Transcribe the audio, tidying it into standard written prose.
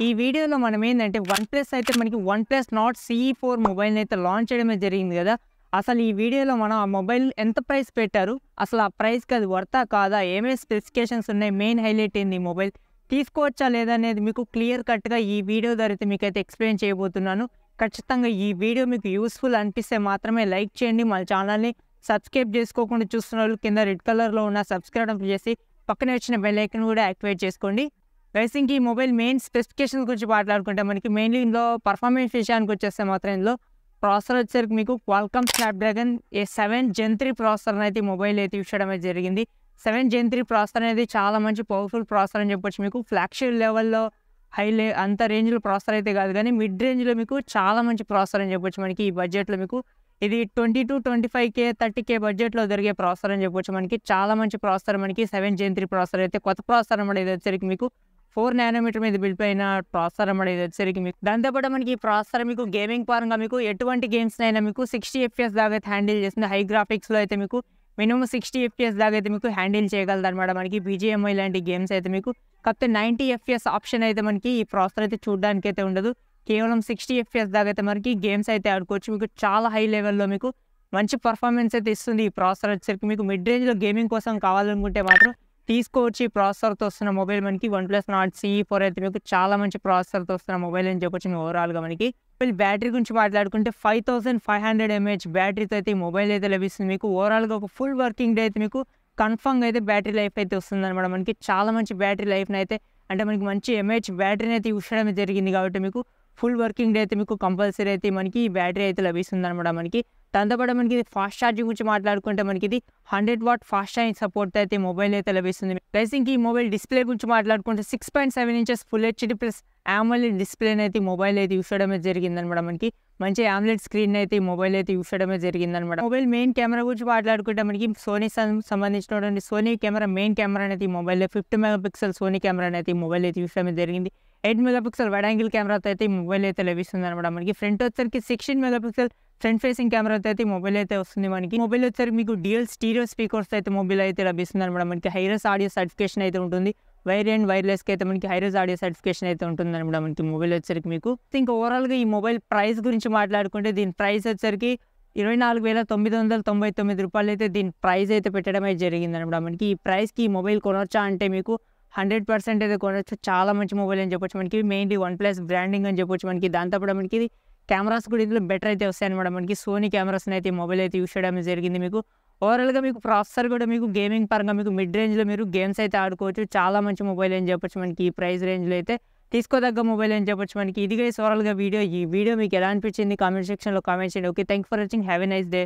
ఈ వీడియోలో మనం ఏంటంటే OnePlus అయితే మనకి OnePlus Nord CE4 మొబైల్ని అయితే లాంచ్ చేయడమే జరిగింది కదా. అసలు ఈ వీడియోలో మనం ఆ మొబైల్ ఎంత ప్రైస్ పెట్టారు, అసలు ఆ ప్రైస్కి అది వర్తా కాదా, ఏమేమి స్పెసిఫికేషన్స్ ఉన్నాయి, మెయిన్ హైలైట్ ఏంది, ఈ మొబైల్ తీసుకోవచ్చా లేదా అనేది మీకు క్లియర్ కట్గా ఈ వీడియో ద్వారా అయితే మీకైతే ఎక్స్ప్లెయిన్ చేయబోతున్నాను. ఖచ్చితంగా ఈ వీడియో మీకు యూస్ఫుల్ అనిపిస్తే మాత్రమే లైక్ చేయండి. మన ఛానల్ని సబ్స్క్రైబ్ చేసుకోకుండా చూస్తున్న వాళ్ళు కింద రెడ్ కలర్లో ఉన్న సబ్స్క్రైబ్ చేసి పక్కనే వచ్చిన బెల్ ఐకన్ కూడా యాక్టివేట్ చేసుకోండి. గైస్, ఇంక ఈ మొబైల్ మెయిన్ స్పెసిఫికేషన్స్ గురించి మాట్లాడుకుంటే మనకి మెయిన్లీ ఇందులో పర్ఫార్మెన్స్ విషయానికి వచ్చేస్తే మాత్రం ఇందులో ప్రాసెసర్ వచ్చేసరికి మీకు Qualcomm Snapdragon 7 Gen 3 ప్రాసెసర్ అయితే మొబైల్ అయితే యూస్ చేయడం అయితే జరిగింది. 7 Gen 3 ప్రాసెసర్ అనేది చాలా మంచి పవర్ఫుల్ ప్రాసెసర్ అని చెప్పొచ్చు. మీకు ఫ్లాగ్షిప్ లెవెల్లో అంత రేంజ్లో ప్రాసెసర్ అయితే కాదు, కానీ మిడ్ రేంజ్లో మీకు చాలా మంచి ప్రాసెసర్ అని చెప్పొచ్చు. మనకి ఈ బడ్జెట్లో మీకు ఇది 22-25K 30K బడ్జెట్లో దొరికే ప్రాసెసర్ అని చెప్పొచ్చు. మనకి చాలా మంచి ప్రాసెసర్, మనకి 7 Gen 3 ప్రాసెసర్ అయితే కొత్త ప్రాసెసర్ అన్నమాట. ఇది వచ్చేసరికి మీకు 4 nm మీద బిల్డ్ అయిన ప్రాసెసర్ అన్నమాట. ఇది వచ్చేసరికి మీకు దాంతోపాటు మనకి ఈ ప్రాసెసర్ మీకు గేమింగ్ పరంగా మీకు ఎటువంటి గేమ్స్ అయినా మీకు 60 FPS దాకా అయితే హ్యాండిల్ చేస్తుంది. హై గ్రాఫిక్స్లో అయితే మీకు మినిమం 60 FPS దాకా అయితే మీకు హ్యాండిల్ చేయగలదు అనమాట. మనకి BGMI లాంటి గేమ్స్ అయితే మీకు కాకపోతే 90 FPS ఆప్షన్ అయితే మనకి ఈ ప్రాసెసర్ అయితే చూడడానికి అయితే ఉండదు. కేవలం 60 FPS దాకా అయితే మనకి గేమ్స్ అయితే ఆడుకోవచ్చు. మీకు చాలా హై లెవెల్లో మీకు మంచి పర్ఫార్మెన్స్ అయితే ఇస్తుంది ఈ ప్రాసెసర్ వచ్చేసరికి. మీకు మిడ్ రేంజ్లో గేమింగ్ కోసం కావాలనుకుంటే మాత్రం తీసుకోవచ్చు. ఈ ప్రాసెసర్తో వస్తున్న మొబైల్ మనకి OnePlus Nord CE4 అయితే మీకు చాలా మంచి ప్రాసెసర్తో వస్తున్న మొబైల్ అని చెప్పొచ్చు. ఓవరాల్గా మనకి బ్యాటరీ గురించి మాట్లాడుకుంటే 5500 mAh బ్యాటరీతో అయితే ఈ మొబైల్ అయితే లభిస్తుంది. మీకు ఓవరాల్గా ఒక ఫుల్ వర్కింగ్ డే అయితే మీకు కన్ఫర్మ్గా అయితే బ్యాటరీ లైఫ్ అయితే వస్తుంది అనమాట. మనకి చాలా మంచి బ్యాటరీ లైఫ్ని అయితే అంటే మనకి మంచి mAh బ్యాటరీని అయితే యూస్ చేయడం జరిగింది కాబట్టి మీకు ఫుల్ వర్కింగ్ డే అయితే మీకు కంపల్సరీ అయితే మనకి ఈ బ్యాటరీ అయితే లభిస్తుంది అనమాట. మనకి దాంతోపాటు మనకి ఇది ఫాస్ట్ ఛార్జింగ్ గురించి మాట్లాడుకుంటే మనకి ఇది 100W ఫాస్ట్ ఛార్జింగ్ సపోర్ట్ అయితే మొబైల్ అయితే లభిస్తుంది. ప్లస్ ఇంక ఈ మొబైల్ డిస్ప్లే గురించి మాట్లాడుకుంటే 6.7 inches full HD plus AMOLED డిస్ప్లేని అయితే మొబైల్ అయితే యూస్ చేయడమే జరిగింది అనమాట. మనకి మంచి AMOLED స్క్రీన్ అయితే ఈ మొబైల్ అయితే యూస్ చేయడమే జరిగింది అనమాట. మొబైల్ మెయిన్ కెమెరా గురించి మాట్లాడుకుంటే మనకి సోనీ సంబంధించినటువంటి సోనీ కెమెరా మెయిన్ కెమెరా అనేది ఈ మొబైల్లో 50 MP సోనీ కెమెరా అయితే ఈ మొబైల్ అయితే యూస్ చేయడం జరిగింది. 8 MP వైడ్ యాంగిల్ కెమెరాతో అయితే ఈ మొబైల్ అయితే లభిస్తుంది అనమాట. మనకి ఫ్రంట్ వచ్చరికి 16 MP ఫ్రంట్ ఫేసింగ్ కెమెరాతో అయితే మొబైల్ అయితే వస్తుంది. మనకి మొబైల్ వచ్చరికి మీకు డ్యూయల్ స్టీరియో స్పీకర్స్ అయితే మొబైల్ అయితే లభిస్తుంది అనమాట. మనకి హైరస్ ఆడియో సర్టిఫికేషన్ అయితే ఉంటుంది. వైర్ అండ్ వైర్లెస్కి అయితే మనకి హైరస్ ఆడియో సర్టిఫికేషన్ అయితే ఉంటుంది అనమాట. మనకి మొబైల్ వచ్చరికి మీకు ఇంకా ఓవరాల్గా ఈ మొబైల్ ప్రైస్ గురించి మాట్లాడుకుంటే దీని ప్రైస్ వచ్చరికి 24,999 రూపాయలు అయితే దీని ప్రైస్ అయితే పెట్టడం అయితే జరిగింది అనమాట. మనకి ఈ ప్రైస్కి ఈ మొబైల్ కొనొచ్చా అంటే మీకు 100% అయితే కొనొచ్చు. చాలా మంచి మొబైల్ అని చెప్పొచ్చు. మనకి మెయిన్లీ OnePlus బ్రాండింగ్ అని చెప్పొచ్చు. మనకి దాంతోపాటు మనకి ఇది కెమెరాస్ కూడా ఇందులో బెటర్ అయితే వస్తాయి అనమాట. మనకి సోనీ కెమెరాస్ని అయితే మొబైల్ అయితే యూస్ చేయడం జరిగింది. మీకు ఓవరాల్గా మీకు ప్రాసెసర్ కూడా మీకు గేమింగ్ పరంగా మీకు మిడ్ రేంజ్లో మీరు గేమ్స్ అయితే ఆడుకోవచ్చు. చాలా మంచి మొబైల్ అని చెప్పొచ్చు. మనకి ఈ ప్రైస్ రేంజ్లో అయితే తీసుకోదగ్గ మొబైల్ అని చెప్పొచ్చు. మనకి ఇదిగా ఓవరాల్గా ఈ వీడియో మీకు ఎలా అనిపించింది కామెంట్ సెక్షన్లో కామెంట్ చేయండి. Okay, thank for watching. Have a nice day.